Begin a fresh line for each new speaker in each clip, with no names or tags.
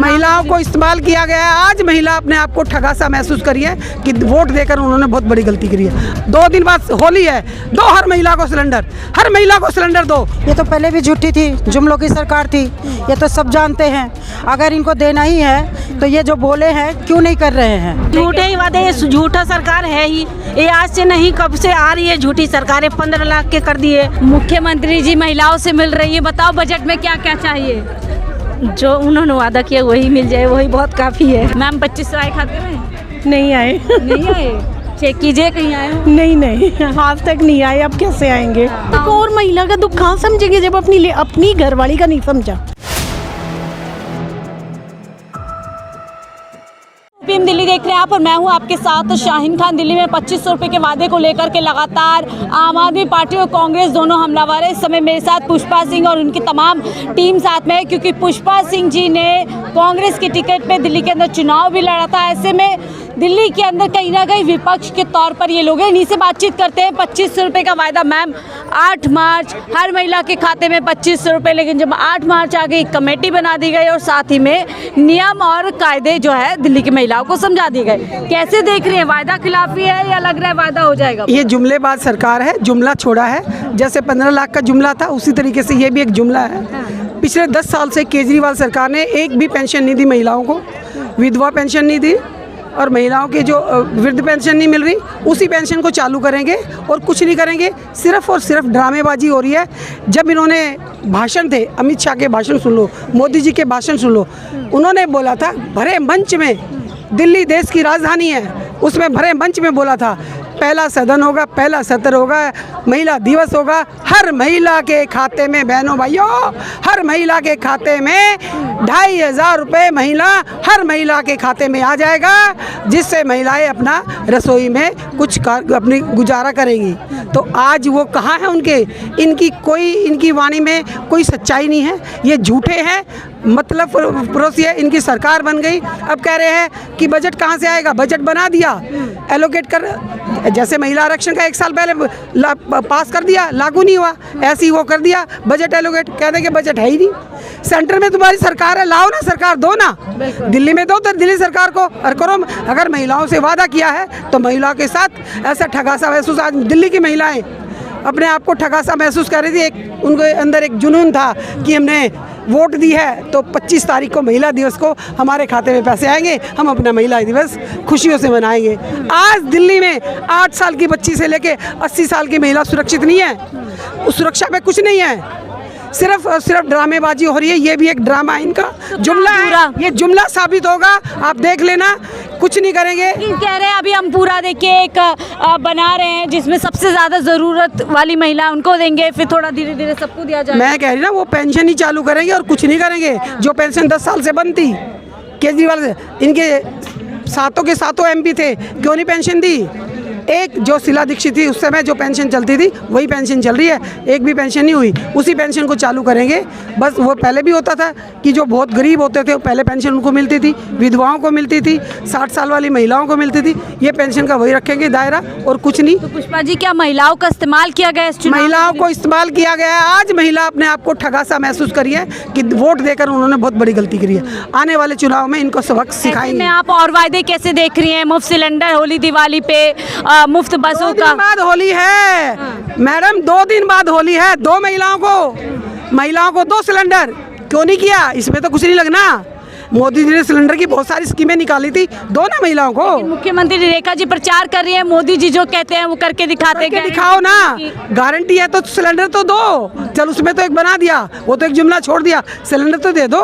महिलाओं को इस्तेमाल किया गया है। आज महिला अपने आप को ठगा सा महसूस करी है कि वोट देकर उन्होंने बहुत बड़ी गलती करी है। 2 दिन बाद होली है, दो हर महिला को सिलेंडर, हर महिला को सिलेंडर दो।
ये तो पहले भी झूठी थी, जुमलों की सरकार थी, ये तो सब जानते हैं। अगर इनको देना ही है तो ये जो बोले हैं क्यों नहीं कर रहे हैं?
झूठे ही वादे, ये झूठा सरकार है ही। ये आज से नहीं, कब से आ रही है झूठी सरकारें। 15 लाख के कर दिए।
मुख्यमंत्री जी महिलाओं से मिल रही है, बताओ बजट में क्या क्या चाहिए?
जो उन्होंने वादा किया वही मिल जाए, वही बहुत काफ़ी है।
मैम 2500 आए खाते में?
नहीं आए।
नहीं आए? चेक कीजिए कहीं आए हो?
नहीं आज तक नहीं आए, अब कैसे आएंगे? और महिला का दुख कहाँ समझेंगे जब अपनी घरवाली का नहीं समझा।
पीएम दिल्ली देख रहे हैं आप और मैं हूं आपके साथ शाहीन खान। दिल्ली में 2500 रुपए के वादे को लेकर के लगातार आम आदमी पार्टी और कांग्रेस दोनों हमलावर है। इस समय मेरे साथ पुष्पा सिंह और उनकी तमाम टीम साथ में है, क्योंकि पुष्पा सिंह जी ने कांग्रेस की टिकट पे दिल्ली के अंदर चुनाव भी लड़ा था। ऐसे में दिल्ली के अंदर कहीं ना कहीं विपक्ष के तौर पर ये लोग हैं। इन्हीं से बातचीत करते हैं। 2500 रुपये का वायदा मैम, 8 मार्च हर महिला के खाते में 2500 रुपये, लेकिन जब 8 मार्च आ गई कमेटी बना दी गई और साथ ही में नियम और कायदे जो है दिल्ली की महिलाओं को समझा दिए गए। कैसे देख रही है? वायदा खिलाफी है या लग रहा है वायदा हो जाएगा?
ये जुमलेबाज सरकार है, जुमला छोड़ा है। जैसे 15 लाख का जुमला था उसी तरीके से ये भी एक जुमला है। पिछले 10 साल से केजरीवाल सरकार ने एक भी पेंशन नहीं दी महिलाओं को, विधवा पेंशन नहीं दी और महिलाओं के जो वृद्ध पेंशन नहीं मिल रही, उसी पेंशन को चालू करेंगे और कुछ नहीं करेंगे। सिर्फ और सिर्फ ड्रामेबाजी हो रही है। जब इन्होंने भाषण थे, अमित शाह के भाषण सुन लो, मोदी जी के भाषण सुन लो, उन्होंने बोला था भरे मंच में, दिल्ली देश की राजधानी है, उसमें भरे मंच में बोला था पहला सदन होगा, पहला सत्र होगा, महिला दिवस होगा, हर महिला के खाते में, बहनों भाइयों, हर महिला के खाते में 2500 रुपये महिला, हर महिला के खाते में आ जाएगा, जिससे महिलाएं अपना रसोई में कुछ अपनी गुजारा करेंगी। तो आज वो कहाँ हैं उनके? इनकी वाणी में कोई सच्चाई नहीं है। ये झूठे हैं, मतलब पड़ोसी है। इनकी सरकार बन गई, अब कह रहे हैं कि बजट कहाँ से आएगा? बजट बना दिया, एलोकेट कर, जैसे महिला आरक्षण का 1 साल पहले पास कर दिया, लागू नहीं हुआ, ऐसे ही वो कर दिया बजट एलोकेट। कह देंगे बजट है ही नहीं, सेंटर में तुम्हारी सरकार है, लाओ ना सरकार, दो ना, दिल्ली में दो, तो दिल्ली सरकार को और करो। अगर महिलाओं से वादा किया है तो महिलाओं के साथ ऐसा ठगासा महसूस, आज दिल्ली की महिलाएं अपने आप को ठगासा महसूस कर रही थी। एक उनके अंदर एक जुनून था कि हमने वोट दी है तो 25 तारीख को महिला दिवस को हमारे खाते में पैसे आएंगे, हम अपना महिला दिवस खुशियों से मनाएंगे। आज दिल्ली में 8 साल की बच्ची से लेके 80 साल की महिला सुरक्षित नहीं है, उस सुरक्षा पे कुछ नहीं है। सिर्फ और सिर्फ ड्रामेबाजी हो रही है। ये भी एक ड्रामा है, इनका जुमला है, ये जुमला साबित होगा, आप देख लेना, कुछ नहीं करेंगे।
कह रहे हैं अभी हम पूरा देखिए एक बना रहे हैं जिसमें सबसे ज़्यादा ज़रूरत वाली महिला उनको देंगे, फिर थोड़ा धीरे धीरे सबको दिया जाएगा।
मैं कह रही ना, वो पेंशन ही चालू करेंगे और कुछ नहीं करेंगे। जो पेंशन 10 साल से बंद थी केजरीवाल से, इनके सातों के सातों MP थे, क्यों नहीं पेंशन दी? एक जो शीला दीक्षित थी उस समय जो पेंशन चलती थी वही पेंशन चल रही है, एक भी पेंशन नहीं हुई, उसी पेंशन को चालू करेंगे। बस वो पहले भी होता था कि जो बहुत गरीब होते थे पहले पेंशन उनको मिलती थी, विधवाओं को मिलती थी, 60 साल वाली महिलाओं को मिलती थी। ये पेंशन का वही रखेंगे दायरा और कुछ नहीं।
तो पुष्पा जी, क्या महिलाओं का इस्तेमाल किया गया इस चुनाव?
महिलाओं को इस्तेमाल किया गया है। आज महिला अपने आप को ठगासा महसूस करी है कि वोट देकर उन्होंने बहुत बड़ी गलती करी है। आने वाले चुनाव में इनको सबक सिखाएंगे।
आप और वायदे कैसे देख रही हैं? मुफ्त सिलेंडर होली दिवाली पे, मुफ्त बसों
2 दिन बाद होली है मैडम, 2 दिन बाद होली है। 2 महिलाओं को 2 सिलेंडर क्यों नहीं किया? इसमें तो कुछ नहीं लगना। मोदी जी ने सिलेंडर की बहुत सारी स्कीमें निकाली थी, दो ना महिलाओं को।
मुख्यमंत्री रेखा जी प्रचार कर रही है, मोदी जी जो कहते हैं वो करके दिखाते हैं।
दिखाओ ना, गारंटी है तो सिलेंडर तो दो। चल उसमें तो एक बना दिया, वो तो एक जुमला छोड़ दिया, सिलेंडर तो दे दो,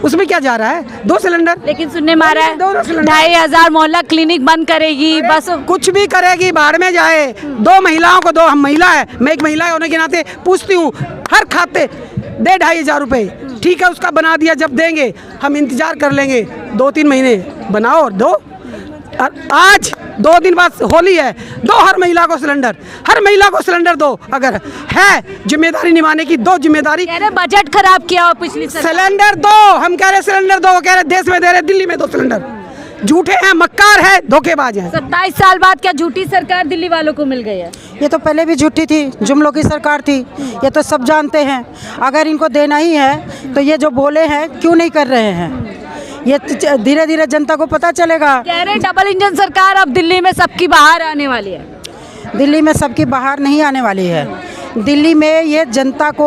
उसमें क्या जा रहा है? 2 सिलेंडर।
लेकिन सुनने में आ रहा है 2500 मोहल्ला क्लिनिक बंद करेगी, बस
कुछ भी करेगी, बाहर में जाए। 2 महिलाओं को दो। हम महिला है, मैं एक महिला होने के नाते पूछती हूँ, हर खाते दे 2500 रुपये, ठीक है, उसका बना दिया, जब देंगे हम इंतजार कर लेंगे, 2-3 महीने बनाओ और दो। आज 2 दिन बाद होली है, दो हर महिला को सिलेंडर, हर महिला को सिलेंडर दो। अगर है जिम्मेदारी निभाने की, दो जिम्मेदारी।
कह रहे बजट खराब किया हो पिछली सरकार।
सिलेंडर दो, हम कह रहे सिलेंडर दो, कह रहे देश में दे रहे, दिल्ली में 2 सिलेंडर। झूठे हैं, मक्कार है, धोखेबाज हैं।
27 साल बाद क्या झूठी सरकार दिल्ली वालों को मिल गई है?
ये तो पहले भी झूठी थी, जुमलों की सरकार थी, ये तो सब जानते हैं। अगर इनको देना ही है तो ये जो बोले हैं क्यों नहीं कर रहे हैं? ये धीरे धीरे जनता को पता चलेगा।
कह रहे डबल इंजन सरकार अब दिल्ली में सबकी बाहर आने वाली है।
दिल्ली में सबकी बाहर नहीं आने वाली है। दिल्ली में ये जनता को,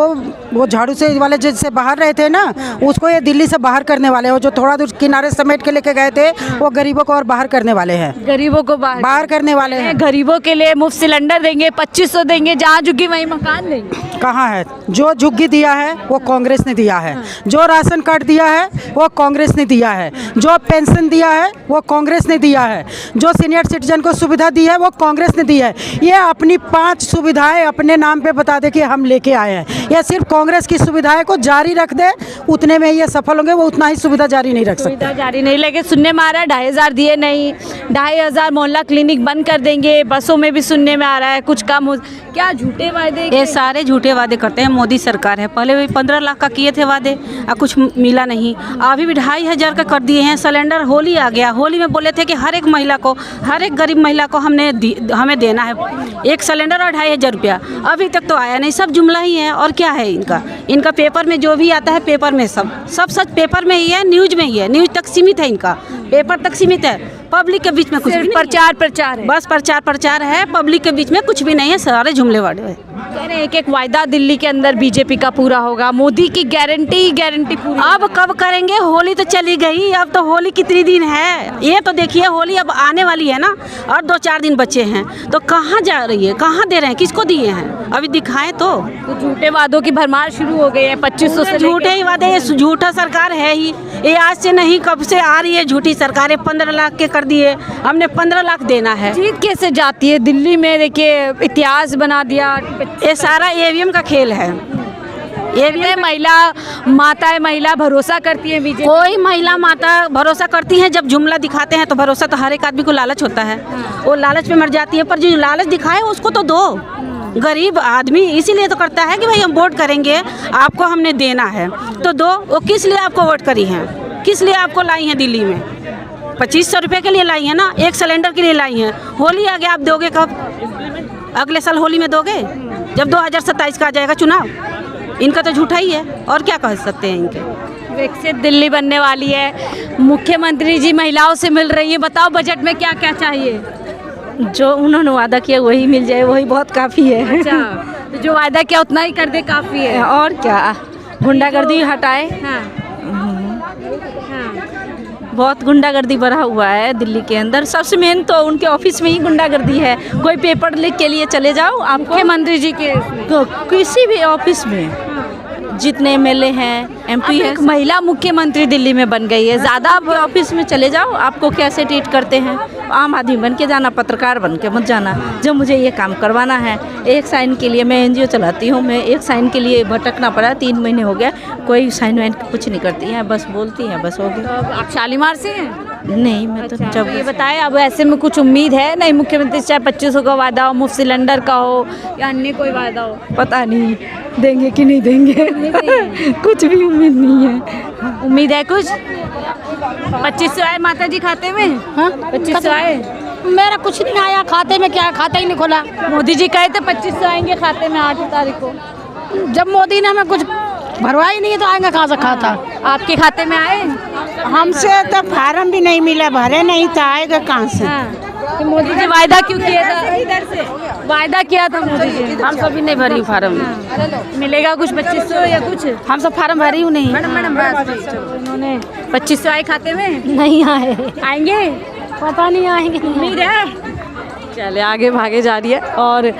वो झाड़ू से वाले जिससे बाहर रहे थे ना, उसको ये दिल्ली से बाहर करने वाले हैं। जो थोड़ा दूर किनारे समेट के लेके गए थे, वो गरीबों को और बाहर करने वाले हैं।
गरीबों को
बाहर करने वाले हैं।
गरीबों के लिए मुफ्त सिलेंडर देंगे, 2500 देंगे, जहाँ झुग्गी वहीं मकान देंगे।
कहाँ है? जो झुग्गी दिया है वो कांग्रेस ने दिया है। जो राशन कार्ड दिया है वो कांग्रेस ने दिया है। जो पेंशन दिया है वो कांग्रेस ने दिया है। जो सीनियर सिटीजन को सुविधा दी है वो कांग्रेस ने दी है। ये अपनी 5 सुविधाएं अपने नाम पे बता दे कि हम लेके आए हैं। ये सिर्फ कांग्रेस की सुविधाएं को जारी रख दे, उतने में ये सफल होंगे। वो उतना ही सुविधा जारी नहीं रख सकते।
सुविधा जारी नहीं, लेकिन सुनने में आ रहा है 2500 दिए नहीं, 2500 मोहल्ला क्लिनिक बंद कर देंगे। बसों में भी सुनने में आ रहा है कुछ कम हो। क्या झूठे वादे?
ये सारे झूठे वादे करते हैं मोदी सरकार है। पहले भी 15 लाख का किए थे वादे, कुछ मिला नहीं। अभी भी 2500 का कर दिए हैं। सिलेंडर होली आ गया, होली में बोले थे कि हर एक महिला को, हर एक गरीब महिला को हमें देना है 1 सिलेंडर और 2500 रुपया। अभी तक तो आया नहीं, सब जुमला ही है। और क्या है इनका पेपर में जो भी आता है, पेपर में सब सच पेपर में ही है, न्यूज में ही है। न्यूज तक सीमित है इनका, पेपर तक सीमित है, पब्लिक के बीच में कुछ भी प्रचार है। बस प्रचार है, पब्लिक के बीच में कुछ भी नहीं है, सारे जुमले वाले हैं।
कह रहे हैं एक वायदा दिल्ली के अंदर बीजेपी का पूरा होगा, मोदी की गारंटी पूरी।
अब कब करेंगे? होली तो चली गई, अब तो होली कितनी दिन है? ये तो देखिए, होली अब आने वाली है ना, और 2-4 दिन बचे हैं। तो कहाँ जा रही है, कहाँ दे रहे हैं, किसको दिए हैं? अभी दिखाएं तो
झूठे वादों की भरमार शुरू हो गई है। 2500 से
झूठे ही वादे, ये झूठा सरकार है ही। ये आज से नहीं, कब से आ रही है झूठी सरकारें। 15 लाख के कर दिए, हमने 15 लाख देना है।
जीत कैसे जाती है दिल्ली में? देखिए इतिहास बना दिया।
ये सारा ईवीएम का खेल है।
ये महिला भरोसा करती है बीजेपी।
कोई महिला माता भरोसा करती है? जब जुमला दिखाते हैं तो भरोसा तो हर एक आदमी को लालच होता है, वो लालच पे मर जाती है। पर जो लालच दिखाए उसको तो दो। गरीब आदमी इसीलिए तो करता है कि भाई हम वोट करेंगे, आपको हमने देना है तो दो। वो किस लिए आपको वोट करी है, किस लिए आपको लाई हैं दिल्ली में? 2500 रुपये के लिए लाई है ना, 1 सिलेंडर के लिए लाई हैं। होली आ गया, आप दोगे कब? अगले साल होली में दोगे, जब 2027 का आ जाएगा चुनाव। इनका तो झूठा ही है, और क्या कह सकते हैं इनके।
विकसित दिल्ली बनने वाली है, मुख्यमंत्री जी महिलाओं से मिल रही है। बताओ बजट में क्या क्या चाहिए?
जो उन्होंने वादा किया वही मिल जाए, वही बहुत काफ़ी है।
अच्छा, तो जो वादा किया उतना ही कर दे काफ़ी है।
और क्या, गुंडागर्दी हटाए।
हाँ।
बहुत गुंडागर्दी बढ़ा हुआ है दिल्ली के अंदर। सबसे मेन तो उनके ऑफिस में ही गुंडागर्दी है। कोई पेपर लिख के लिए चले जाओ, आपको
मुख्यमंत्री जी के
किसी भी ऑफिस में जितने एमएलए हैं, एमपी है,
महिला मुख्यमंत्री दिल्ली में बन गई है।
ज़्यादा आप ऑफिस में चले जाओ, आपको कैसे ट्रीट करते हैं। आम आदमी बन के जाना, पत्रकार बन के मत जाना। जब मुझे ये काम करवाना है, 1 साइन के लिए, मैं एनजीओ चलाती हूँ, मैं 1 साइन के लिए भटकना पड़ा, 3 महीने हो गया। कोई साइन वाइन कुछ नहीं करती हैं, बस बोलती हैं, बस हो गया।
तो आप शालीमार से हैं?
नहीं, मैं तो जब
ये बताएं, अब ऐसे में कुछ उम्मीद है नहीं मुख्यमंत्री से? चाहे 2500 का वादा हो, मुफ्त सिलेंडर का हो, या अन्य कोई वादा हो,
पता नहीं देंगे कि नहीं देंगे। कुछ भी उम्मीद नहीं है।
उम्मीद है कुछ? 2500 आए माता जी खाते में?
हाँ,
2500 आए?
मेरा कुछ नहीं आया खाते में। क्या, खाता ही नहीं खोला।
मोदी जी कहे थे 2500 आएंगे खाते में 8 तारीख को।
जब मोदी ने हमें कुछ भरवा ही नहीं है तो आएंगे कहाँ से खाता?
आपके खाते में आए?
हमसे तो फार्म भी नहीं मिला, भरे नहीं था, आएगा कहाँ से?
तो मोदी जी वायदा क्यों किया था? इधर से वायदा किया था मोदी जी।
हम सभी नहीं भरी फार्म।
मिलेगा कुछ 2500 या कुछ?
हम सब फार्म भरी हूँ नहीं।
मैडम इन्होंने 2500 आए खाते में?
नहीं आए,
आएंगे?
पता नहीं आएंगे।
उम्मीद है। चले आगे भागे जा रही है और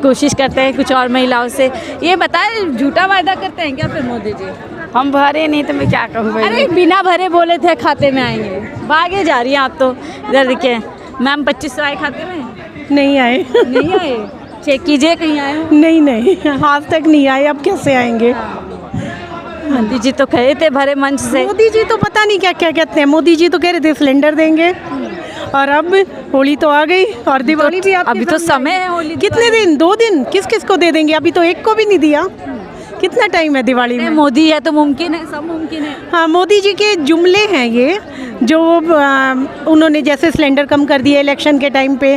कोशिश करते हैं कुछ और महिलाओं से। ये बताए झूठा वायदा करते हैं क्या फिर मोदी जी?
हम भरे नहीं तो मैं क्या कहूँ।
अरे बिना भरे बोले थे खाते में आएंगे, भागे जा रही हैं आप तो। इधर देखिए मैम, 2500 आए खाते में?
नहीं आए।
नहीं आए? चेक कीजिए कहीं आए हो?
नहीं, आज तक नहीं आए, अब कैसे आएंगे?
मोदी जी तो कहे थे भरे मंच से।
मोदी जी तो पता नहीं क्या क्या कहते हैं। मोदी जी तो कह रहे थे सिलेंडर देंगे, और अब होली तो आ गई और दिवाली भी
अभी तो समय है होली।
कितने दिन? 2 दिन। किस किस को दे देंगे? अभी तो एक को भी नहीं दिया। कितना टाइम है दिवाली में?
मोदी है तो मुमकिन है, सब मुमकिन है।
हाँ, मोदी जी के जुमले हैं ये, जो उन्होंने जैसे सिलेंडर कम कर दिए इलेक्शन के टाइम पे,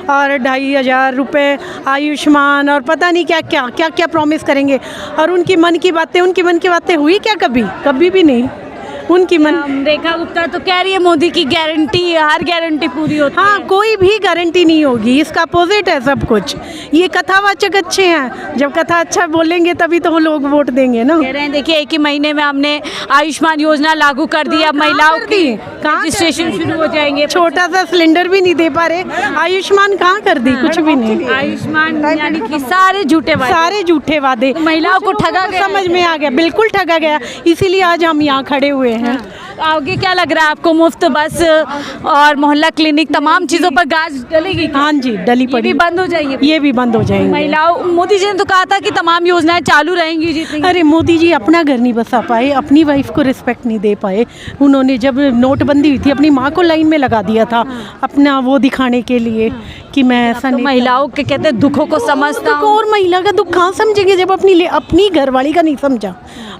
और 2500 रुपये आयुष्मान, और पता नहीं क्या क्या क्या प्रॉमिस करेंगे। और उनकी मन की बातें हुई क्या कभी? कभी भी नहीं। उनकी मन
रेखा गुप्ता तो कह रही है मोदी की गारंटी, हर गारंटी पूरी होती है।
हाँ, कोई भी गारंटी नहीं होगी, इसका अपोजिट है सब कुछ। ये कथावाचक अच्छे हैं, जब कथा अच्छा बोलेंगे तभी तो वो लोग वोट देंगे ना।
कह रहे हैं देखिए 1 ही महीने में हमने आयुष्मान योजना लागू कर दी, अब महिलाओं की रजिस्ट्रेशन शुरू हो जाएंगे।
छोटा सा सिलेंडर भी नहीं दे पा रहे, आयुष्मान कहाँ कर दी, कुछ भी नहीं।
आयुष्मान यानी कि सारे झूठे वादे,
सारे झूठे वादे,
महिलाओं को ठगा गया।
समझ में आ गया, बिल्कुल ठगा गया, इसीलिए आज हम यहाँ खड़े हुए हैं।
आगे क्या लग रहा है आपको, मुफ्त बस और मोहल्ला क्लिनिक तमाम चीजों पर गाज डलेगी?
हाँ जी, डली
ये भी
पड़ी,
बंद हो जाएगी?
ये भी बंद हो जाएंगे।
महिलाओं, मोदी जी ने तो कहा था कि तमाम योजनाएं चालू रहेंगी जितनी।
अरे मोदी जी अपना घर नहीं बसा पाए, अपनी वाइफ को रिस्पेक्ट नहीं दे पाए। उन्होंने जब नोटबंदी हुई थी अपनी माँ को लाइन में लगा दिया था, अपना वो दिखाने के लिए कि मैं ऐसा
तो
नहीं।
महिलाओं के कहते हैं दुखों को समझता
दुख
हूं।
और महिला का दुख कहाँ समझेंगे जब अपनी घरवाली का नहीं समझा,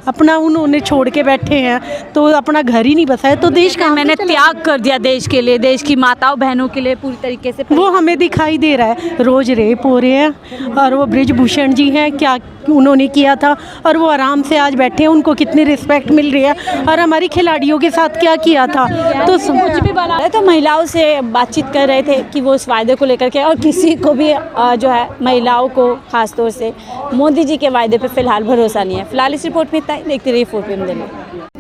अपना उन्होंने छोड़ के बैठे हैं तो अपना घर ही नहीं बसाया तो देश का
मैंने त्याग कर दिया देश के लिए, देश की माताओं बहनों के लिए पूरी तरीके से।
वो हमें दिखाई दे रहा है, रोज रेप हो रहे हैं। और वो ब्रिजभूषण जी हैं, क्या उन्होंने किया था, और वो आराम से आज बैठे हैं, उनको कितनी रिस्पेक्ट मिल रही है। और हमारी खिलाड़ियों के साथ क्या किया था, तो
कुछ भी बना रहे तो महिलाओं से बातचीत कर रहे थे कि वो इस वायदे को लेकर के, और किसी को भी जो है महिलाओं को खासतौर से मोदी जी के वायदे पे फिलहाल भरोसा नहीं है। फिलहाल इस रिपोर्ट में इतना ही, देखते रहिए 4PM दिल्ली।